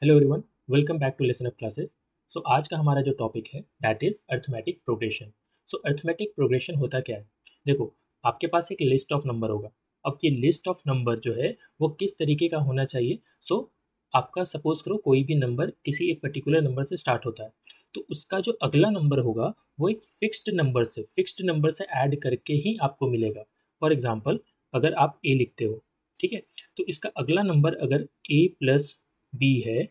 Hello everyone, welcome back to lesson of classes. So आज का हमारा जो टॉपिक है that is arithmetic progression. So arithmetic progression होता क्या है? देखो, आपके पास एक लिस्ट ऑफ नंबर होगा। अब ये लिस्ट ऑफ नंबर जो है वो किस तरीके का होना चाहिए? आपका सपोज करो कोई भी नंबर किसी एक पर्टिकुलर नंबर से स्टार्ट होता है, तो उसका जो अगला नंबर होगा वो एक फिक्स्ड नंबर से ऐड करके ही आपको मिलेगा। फॉर एग्जाम्पल, अगर आप ए लिखते हो, ठीक है, तो इसका अगला नंबर अगर ए प्लस बी है,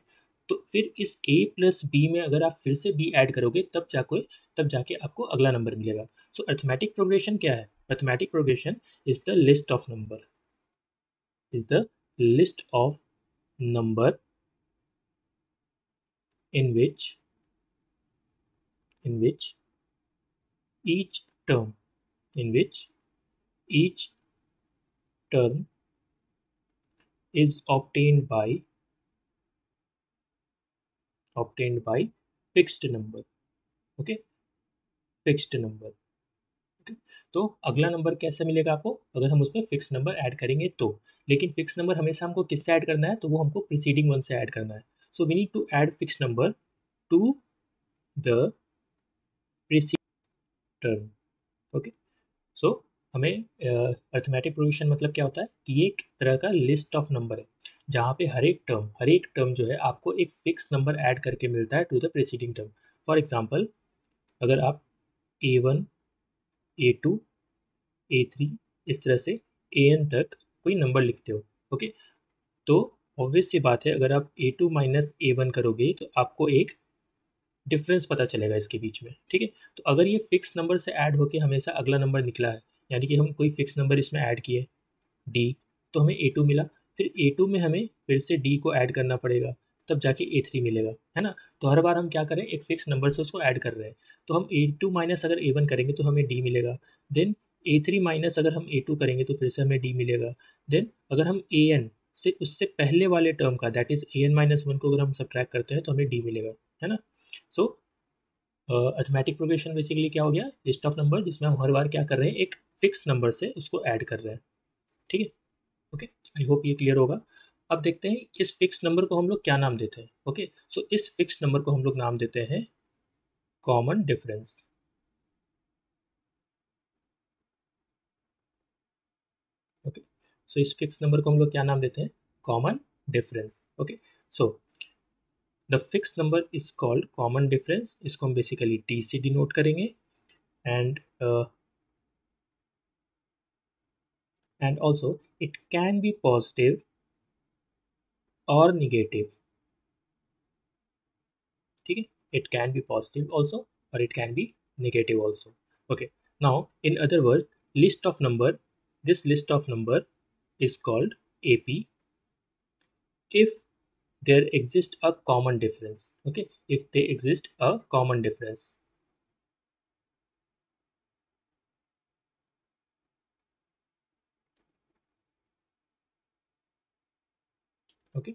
तो फिर इस ए प्लस बी में अगर आप फिर से बी ऐड करोगे तब जाके आपको अगला नंबर मिलेगा। सो अर्थमेटिक प्रोग्रेशन क्या है? Arithmetic progression is the list of number, is the list of number in which each term in which each term is obtained by fixed number. Okay, fixed number. Okay? तो अगला number कैसे मिलेगा आपको? अगर हम उसमें फिक्स नंबर ऐड करेंगे तो। लेकिन फिक्स नंबर हमेशा हमको किससे ऐड करना है? तो वो हमको प्रीसीडिंग वन से ऐड करना है। So we need to add fix number to the preceding term. Okay, so हमें अर्थमेटिक प्रोग्रेशन मतलब क्या होता है कि ये एक तरह का लिस्ट ऑफ नंबर है जहाँ पे हर एक टर्म जो है आपको एक फिक्स नंबर ऐड करके मिलता है to the preceding term. For example, अगर आप A1, A2, A3 इस तरह से AN तक कोई नंबर लिखते हो, ओके, तो ऑब्वियस सी बात है, अगर आप A2 माइनस A1 करोगे तो आपको एक डिफरेंस पता चलेगा इसके बीच में। ठीक है, तो अगर ये फिक्स नंबर से ऐड होके हमेशा अगला नंबर निकला है, यानी कि हम कोई फिक्स नंबर इसमें ऐड किए डी, तो हमें A2 मिला। फिर A2 में हमें फिर से डी को ऐड करना पड़ेगा, तब जाके A3 मिलेगा, है ना। तो हर बार हम क्या करें, एक फिक्स नंबर से उसको ऐड कर रहे हैं। तो हम A2 माइनस अगर A1 करेंगे तो हमें डी मिलेगा। देन A3 माइनस अगर हम A2 करेंगे तो फिर से हमें डी मिलेगा। देन अगर हम AN से उससे पहले वाले टर्म का that is AN minus one को अगर हम सब्ट्रैक्ट करते हैं तो हमें डी मिलेगा, है ना। सो अर्थमेटिक प्रोग्रेशन बेसिकली क्या हो गया? लिस्ट ऑफ नंबर जिसमें हम हर बार क्या कर रहे हैं, एक फिक्स नंबर से उसको ऐड कर रहे हैं। ठीक है, ओके, आई होप ये क्लियर होगा। अब देखते हैं इस फिक्स नंबर को हम लोग क्या नाम देते हैं। ओके, सो इस फिक्स नंबर को हम लोग नाम देते हैं कॉमन डिफरेंस। ओके, सो इस फिक्स नंबर को हम लोग क्या नाम देते हैं? Common difference. Okay, so the fix number is called common difference. इसको हम बेसिकली डी से डिनोट करेंगे। And and also it can be positive और निगेटिव। ठीक है, it can be positive also और it can be negative also. Okay, now in other word, list of number, this list of number is called AP if there exists a common difference. Okay, if they exist a common difference. Okay,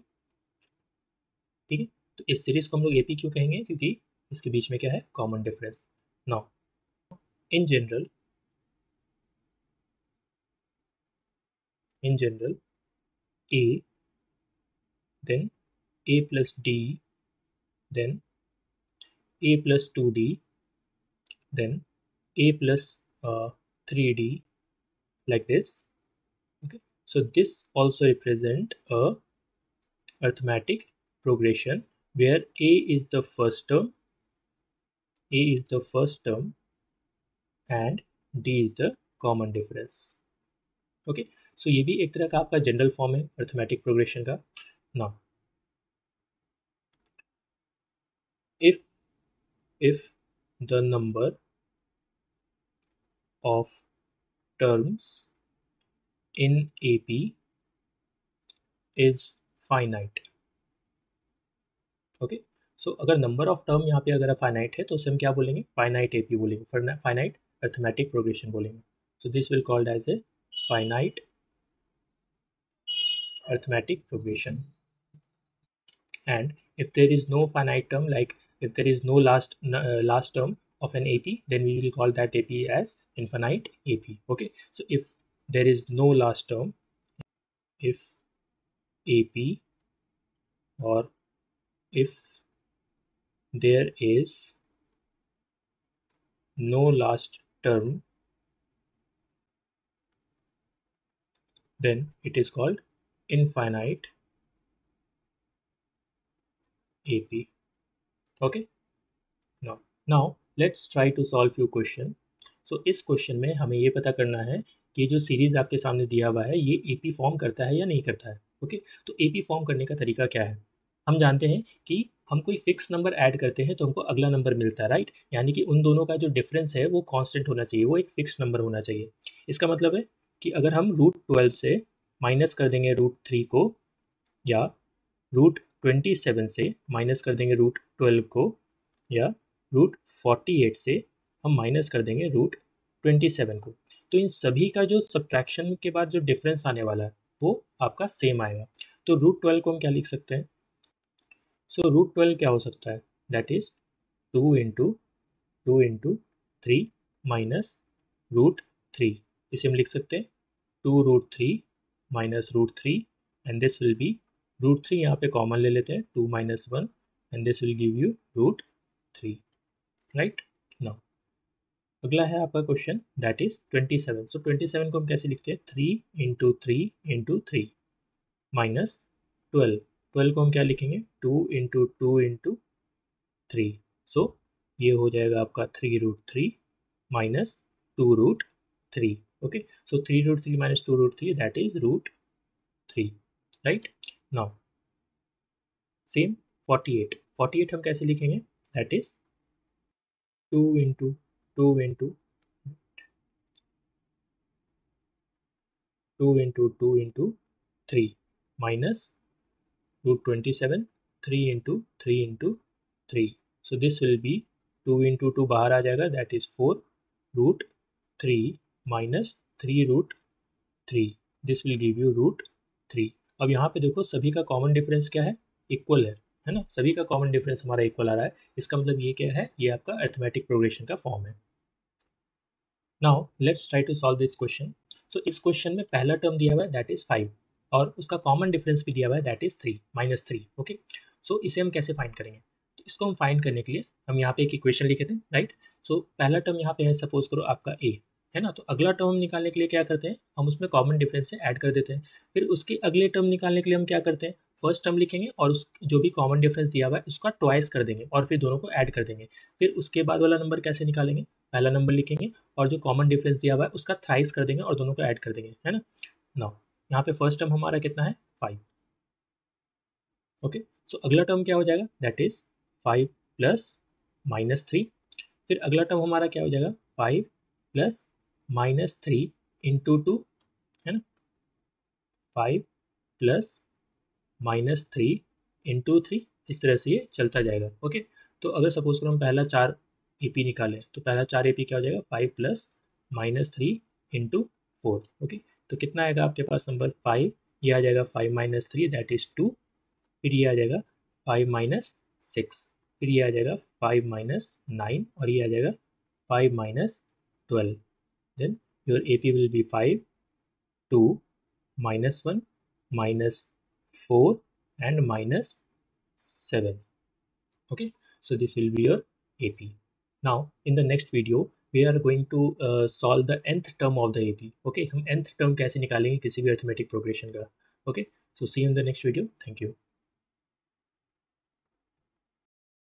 ठीक है, तो इस series को हम लोग AP क्यों कहेंगे? क्योंकि इसके बीच में क्या है? Common difference. Now in general, a, then a plus d, then a plus 2d, then a plus 3d, like this. Okay, so this also represent a arithmetic progression where a is the first term and d is the common difference. Okay, so ये भी एक तरह का आपका general form है arithmetic progression का। Now if if the number of terms in AP is finite, okay, so अगर number of term यहाँ पे अगर फाइनाइट है तो उसे हम क्या बोलेंगे? फाइनाइट एपी बोलेंगे, फाइनाइट अर्थमेटिक प्रोग्रेशन बोलेंगे। So this will called as a finite arithmetic progression. And if there is no finite term, like if there is no last term of an AP, then we will call that AP as infinite AP. Okay, so if there is no last term, if AP or if there is no last term, then it is called infinite AP. Okay, now let's try to solve few question. So इस question में हमें ये पता करना है कि जो series आपके सामने दिया हुआ है ये AP फॉर्म करता है या नहीं करता है। ओके, तो AP फॉर्म करने का तरीका क्या है। हम जानते हैं कि हम कोई फिक्स नंबर ऐड करते हैं तो हमको अगला नंबर मिलता है, राइट। यानी कि उन दोनों का जो डिफरेंस है वो कांस्टेंट होना चाहिए, वो एक फिक्स नंबर होना चाहिए। इसका मतलब है कि अगर हम √12 से माइनस कर देंगे √3 को, या √27 से माइनस कर देंगे √12 को, या √48 से हम माइनस कर देंगे √27 को, तो इन सभी का जो सब्ट्रैक्शन के बाद जो डिफरेंस आने वाला है वो आपका सेम आएगा। तो √12 को हम क्या लिख सकते हैं। सो √12 क्या हो सकता है, दैट इज 2 इंटू 3 माइनस √3। इसे हम लिख सकते हैं 2√3 minus √3 and this will be √3 यहाँ पे कॉमन ले लेते हैं, 2 minus 1 and this will give you √3, right. Now अगला है आपका क्वेश्चन दैट इज 27। सो 27 को हम कैसे लिखते हैं, 3 इंटू 3 माइनस 12 को हम क्या लिखेंगे, 2 इंटू 3। सो ये हो जाएगा आपका 3√3 minus 2√3। Okay, so 3√3 minus 2√3 that is √3, right. Now same 48 हम कैसे लिखेंगे, that is 2 into 2 into 2 into 3 minus √27, 3 into 3 into 3। So this will be 2 into 2 बाहर आ जाएगा, that is 4√3 minus 3√3, this will give you √3। अब यहाँ पे देखो सभी का कॉमन डिफरेंस क्या है, इक्वल है ना, सभी का कॉमन डिफरेंस हमारा इक्वल आ रहा है। इसका मतलब ये क्या है, ये आपका अरिथमेटिक प्रोग्रेशन का फॉर्म है। Now let's try to solve this question. So इस क्वेश्चन में पहला टर्म दिया हुआ है दैट इज 5 और उसका कॉमन डिफरेंस भी दिया हुआ है दैट इज 3 -3। ओके, सो इसे हम कैसे फाइंड करेंगे, तो इसको हम फाइंड करने के लिए हम यहाँ पे एक इक्वेशन लिखे थे, राइट। सो पहला टर्म यहाँ पे है, सपोज करो आपका a है ना, तो अगला टर्म निकालने के लिए क्या करते हैं, हम उसमें कॉमन डिफरेंस से ऐड कर देते हैं। फिर उसके अगले टर्म निकालने के लिए हम क्या करते हैं, फर्स्ट टर्म लिखेंगे और उस जो भी कॉमन डिफरेंस दिया हुआ है उसका ट्वाइस कर देंगे और फिर दोनों को ऐड कर देंगे। फिर उसके बाद वाला नंबर कैसे निकालेंगे, पहला नंबर लिखेंगे और जो कॉमन डिफरेंस दिया हुआ है उसका थ्राइस कर देंगे और दोनों को ऐड कर देंगे, है ना। नाउ यहाँ पे फर्स्ट टर्म हमारा कितना है, 5। ओके, सो अगला टर्म क्या हो जाएगा, दैट इज 5 प्लस -3। फिर अगला टर्म हमारा क्या हो जाएगा, 5 प्लस -3 इंटू 2, है ना, 5 प्लस -3 इंटू 3, इस तरह से ये चलता जाएगा। ओके, तो अगर सपोज करो हम पहला 4 AP निकालें तो पहला 4 AP क्या हो जाएगा, 5 प्लस -3 इंटू 4। ओके, तो कितना आएगा आपके पास नंबर 5, ये आ जाएगा 5 माइनस 3 दैट इज 2। फिर ये आ जाएगा 5 माइनस 6, फिर ये आ जाएगा 5 माइनस 9 और ये आ जाएगा 5 minus 12। Then your AP will be 5, 2, -1, -4 and -7. Okay, so this will be your AP. Now in the next video we are going to solve the nth term of the AP. Okay, हम nth term कैसे निकालेंगे किसी भी arithmetic progression का। Okay, so see you in the next video. Thank you.